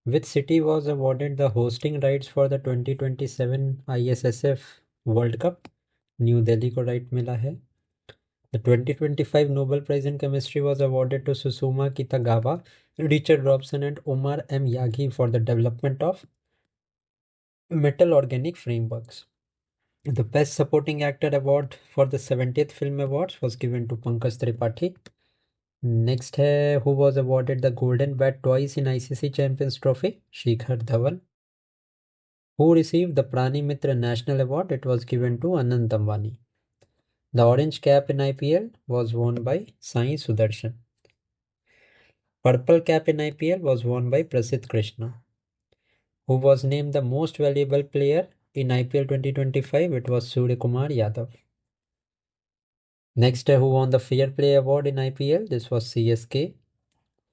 Which city was awarded the hosting rights for the 2027 ISSF World Cup? New Delhi को right मिला है। The 2025 Nobel Prize in Chemistry was awarded to Susuma Kitagawa, Richard Robson, and Omar M. Yaghi for the development of metal organic frameworks. The Best Supporting Actor award for the 70th Film Awards was given to Pankaj Tripathi. Next है, who was awarded the Golden Bat twice in ICC Champions Trophy? Shikhar Dhawan. Who received the Prani Mitra National Award? It was given to Anand Ambani. The orange cap in IPL was worn by Sai Sudarshan. Purple cap in IPL was won by Prasidh Krishna. Who was named the most valuable player in IPL 2025? It was Surya Kumar Yadav. Next, who won the Fair Play Award in IPL? This was CSK.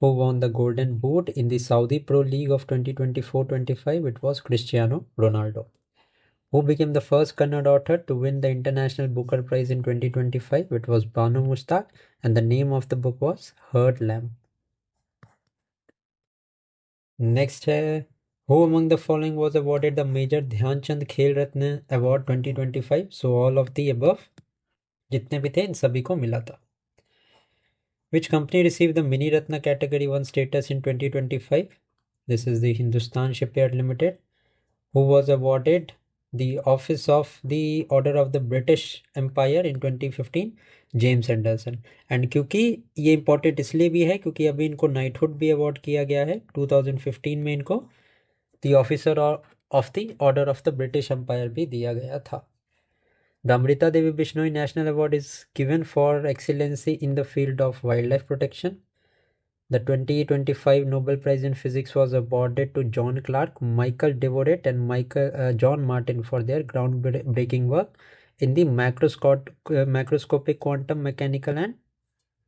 Who won the Golden Boot in the Saudi Pro League of 2024-25? It was Cristiano Ronaldo. Who became the first Kannada author to win the International Booker Prize in 2025? It was Banu Mushtaq, and the name of the book was Herd Lamb. Next है, who among the following was awarded the Major Dhyanchand Khel Ratna Award 2025? So all of the above, जितने भी थे इन सभी को मिला था. Which company received the Mini Ratna Category 1 status in 2025? This is the Hindustan Shipyard Limited. Who was awarded the Office of the Order of the British Empire in 2015? James Anderson. And क्योंकि ये important इसलिए भी है क्योंकि अभी इनको knighthood भी award किया गया है 2015 में, इनको the officer of the order of the British empire भी दिया गया था. The Amrita Devi Bishnoi national award is given for excellency in the field of wildlife protection. The 2025 Nobel Prize in Physics was awarded to John Clark, Michael Devoret, and John Martin for their groundbreaking work in the macroscopic quantum mechanical and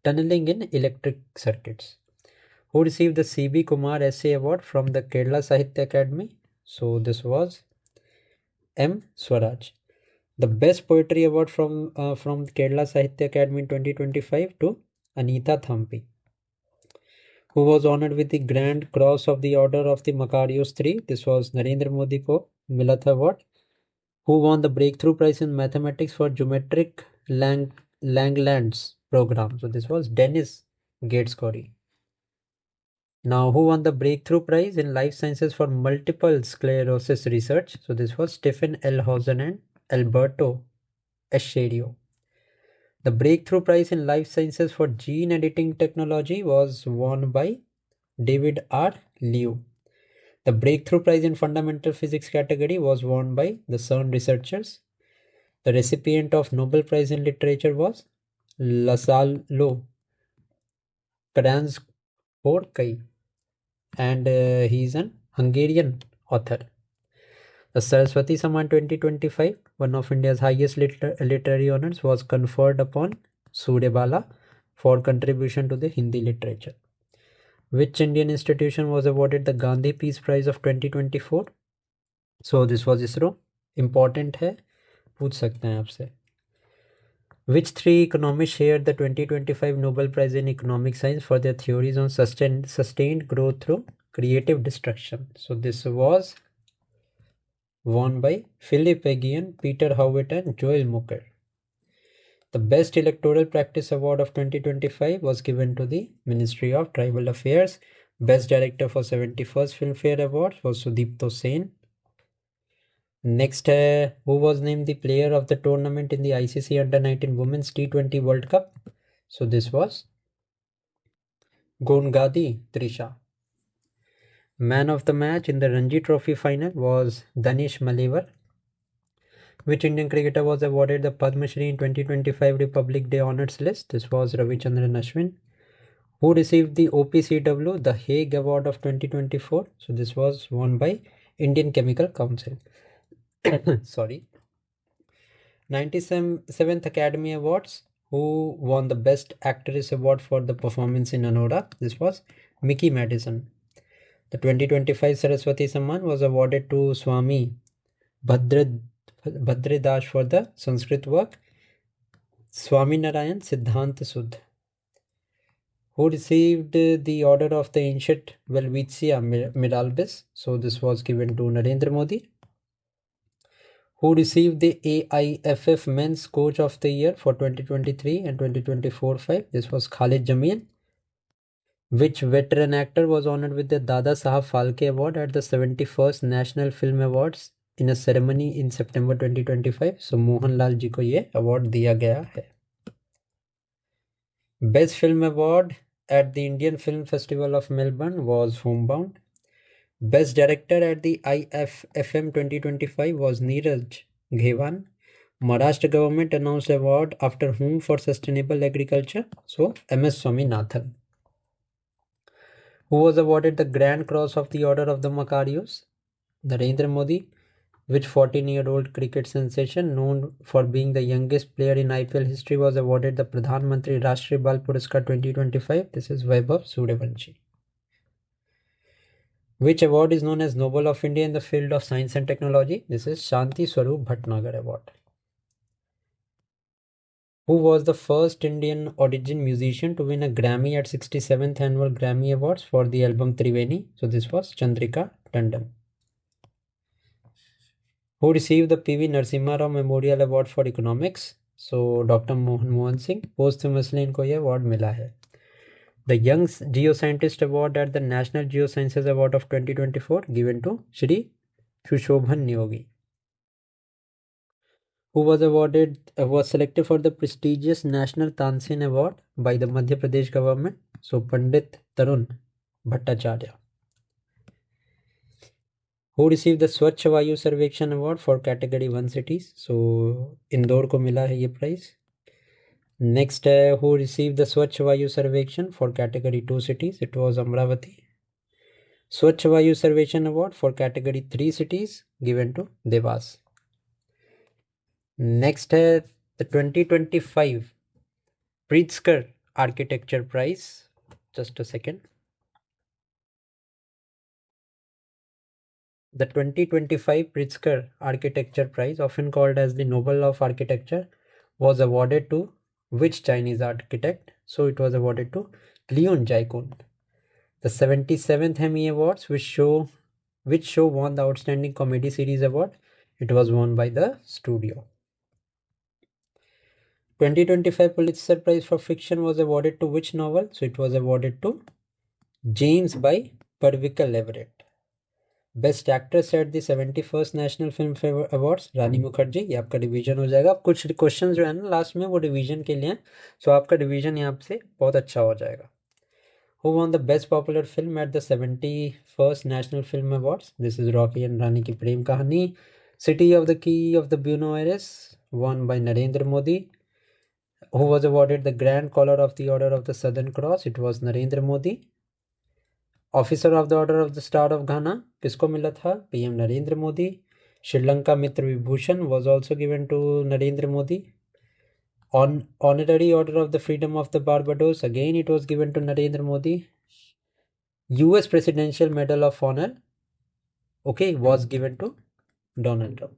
tunneling in electric circuits. Who received the C.B. Kumar Essay Award from the Kerala Sahitya Academy? So this was M. Swaraj. The Best Poetry Award from Kerala Sahitya Academy in 2025 to Anita Thampi. Who was honored with the Grand Cross of the Order of the Macarius III? This was Narendra Modi ko mila tha award. Who won the Breakthrough Prize in Mathematics for Geometric Langlands program? So this was Dennis Gatescory. Now, who won the Breakthrough Prize in Life Sciences for Multiple Sclerosis Research? So this was Stephen L. Hausen and Alberto Escherio. The Breakthrough Prize in Life Sciences for Gene Editing Technology was won by David R. Liu. The Breakthrough Prize in Fundamental Physics category was won by the CERN researchers. The recipient of Nobel Prize in Literature was Laszlo Ferencz-Horthy, and he is an Hungarian author. The Saraswati Samman 2025, one of India's highest literary honors, was conferred upon Suryabala for contribution to the Hindi literature. Which Indian institution was awarded the Gandhi Peace Prize of 2024? So this was ISRO. Important है, पूछ सकते हैं आपसे. Which three economists shared the 2025 Nobel Prize in Economic Science for their theories on sustained growth through creative destruction? So this was won by Philip Aghian, Peter Howitt, and Joel Mooker. The Best Electoral Practice Award of 2025 was given to the Ministry of Tribal Affairs. Best Director for 71st Filmfare Award was Sudipto Sen. Next, who was named the player of the tournament in the ICC Under-19 Women's T20 World Cup? So this was Gongadi Trisha. Man of the match in the Ranji Trophy final was Danish Malevar. Which Indian cricketer was awarded the Padma Shri in 2025 Republic Day Honours List? This was Ravichandran Ashwin. Who received the OPCW, the Hague Award of 2024? So this was won by Indian Chemical Council. Sorry. 97th Academy Awards. Who won the Best Actress Award for the performance in Anora? This was Mickey Madison. The 2025 Saraswati Samman was awarded to Swami Bhadradas for the Sanskrit work Swami Narayan Siddhanta Sudh. Who received the order of the ancient Helvetia Mirabilis? So this was given to Narendra Modi. Who received the AIFF Men's Coach of the Year for 2023 and 2024-5? This was Khalid Jamil. Which veteran actor was honored with the Dada Sahab Phalke Award at the 71st National Film Awards in a ceremony in September 2025? So Mohanlal जी को ये award दिया गया है. Best Film Award at the Indian Film Festival of Melbourne was Homebound. Best Director at the IFFM 2025 was Neeraj Ghewan. Maharashtra government announced award after whom for sustainable agriculture? So MS Swaminathan. Who was awarded the Grand Cross of the Order of the Macarius? Narendra Modi. Which 14-year-old cricket sensation known for being the youngest player in IPL history was awarded the Pradhan Mantri Rashtriya Bal Puraskar 2025? This is Vaibhav Suryavanshi. Which award is known as Nobel of India in the field of science and technology? This is Shanti Swarup Bhatnagar Award. Who was the first Indian origin musician to win a Grammy at 67th Annual Grammy Awards for the album Triveni? So this was Chandrika Tandon. Who received the PV Narasimha Rao Memorial Award for Economics? So Dr. Mohan Singh. Posthumously इनको ये award मिला है. The Young Geoscientist Award at the National Geosciences Award of 2024 given to Shri Sushobhan Neogi. Who was selected for the prestigious National Tansen Award by the Madhya Pradesh government? So Pandit Tarun Bhattacharya. Who received the Swachh Vayu Sarvekshan Award for category 1 cities? So Indore को मिला है ये prize. Next, who received the Swachh Vayu Sarvekshan for category 2 cities? It was Amravati. Swachh Vayu Sarvekshan Award for category 3 cities given to Devas. Next, the 2025 Pritzker Architecture Prize. Just a second. The 2025 Pritzker Architecture Prize, often called as the Nobel of Architecture, was awarded to which Chinese architect? So it was awarded to Leon Jaikun. The 77th Emmy Awards, which show won the Outstanding Comedy Series Award? It was won by The Studio. 2025 Pulitzer Prize for Fiction was awarded to which novel? So it was awarded to James by Parvikal Everett. Best actress at the 71st national film awards Rani Mukherjee. ये आपका revision हो जाएगा. कुछ question जो है ना last में वो रिवीजन के लिए हैं, सो आपका रिवीजन यहाँ से बहुत अच्छा हो जाएगा. Who won the best popular film at the 71st national film awards? This is Rocky and Rani Kii Prem Kahaani. City of the key of the Buenos Aires won by Narendra Modi. Who was awarded the Grand Collar of the Order of the Southern Cross? It was Narendra Modi. Officer of the order of the star of Ghana किसको मिला था? PM Narendra Modi. Sri Lanka Mitra Vibhushan was also given to Narendra Modi. Honorary order of the freedom of the Barbados, again it was given to Narendra Modi. US presidential medal of honour okay was given to Donald Trump.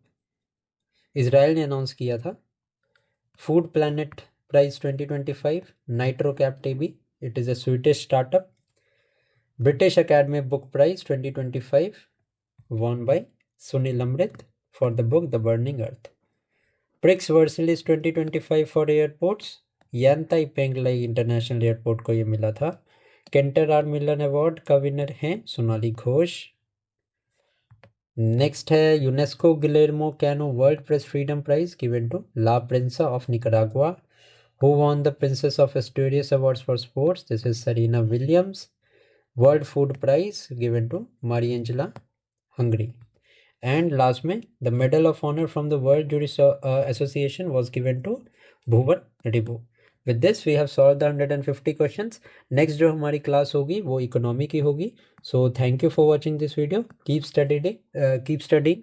Israel ने अनाउंस किया था. Food planet prize 2025 NitroCapt टेबी, it is a Swedish startup. British Academy Book Prize 2025 won by Sunil Amrit for the book The Burning Earth. Prix Versailles 2025 for airports, Yantai Penglai International Airport को ये मिला था. Kenter R. Millen Award का winner है Sonali Ghosh. Next है UNESCO Guillermo Cano world press freedom prize given to La Prensa of Nicaragua. Who won the Princess of Asturias Awards for Sports? This is Serena Williams. World food prize given to Mariangela Hungria. And last में the medal of honour from the world jury association was given to Bhuvan Ribhu. With this we have solve the 150 questions. Next जो हमारी class होगी वो economy की होगी. So thank you for watching this video. Keep studying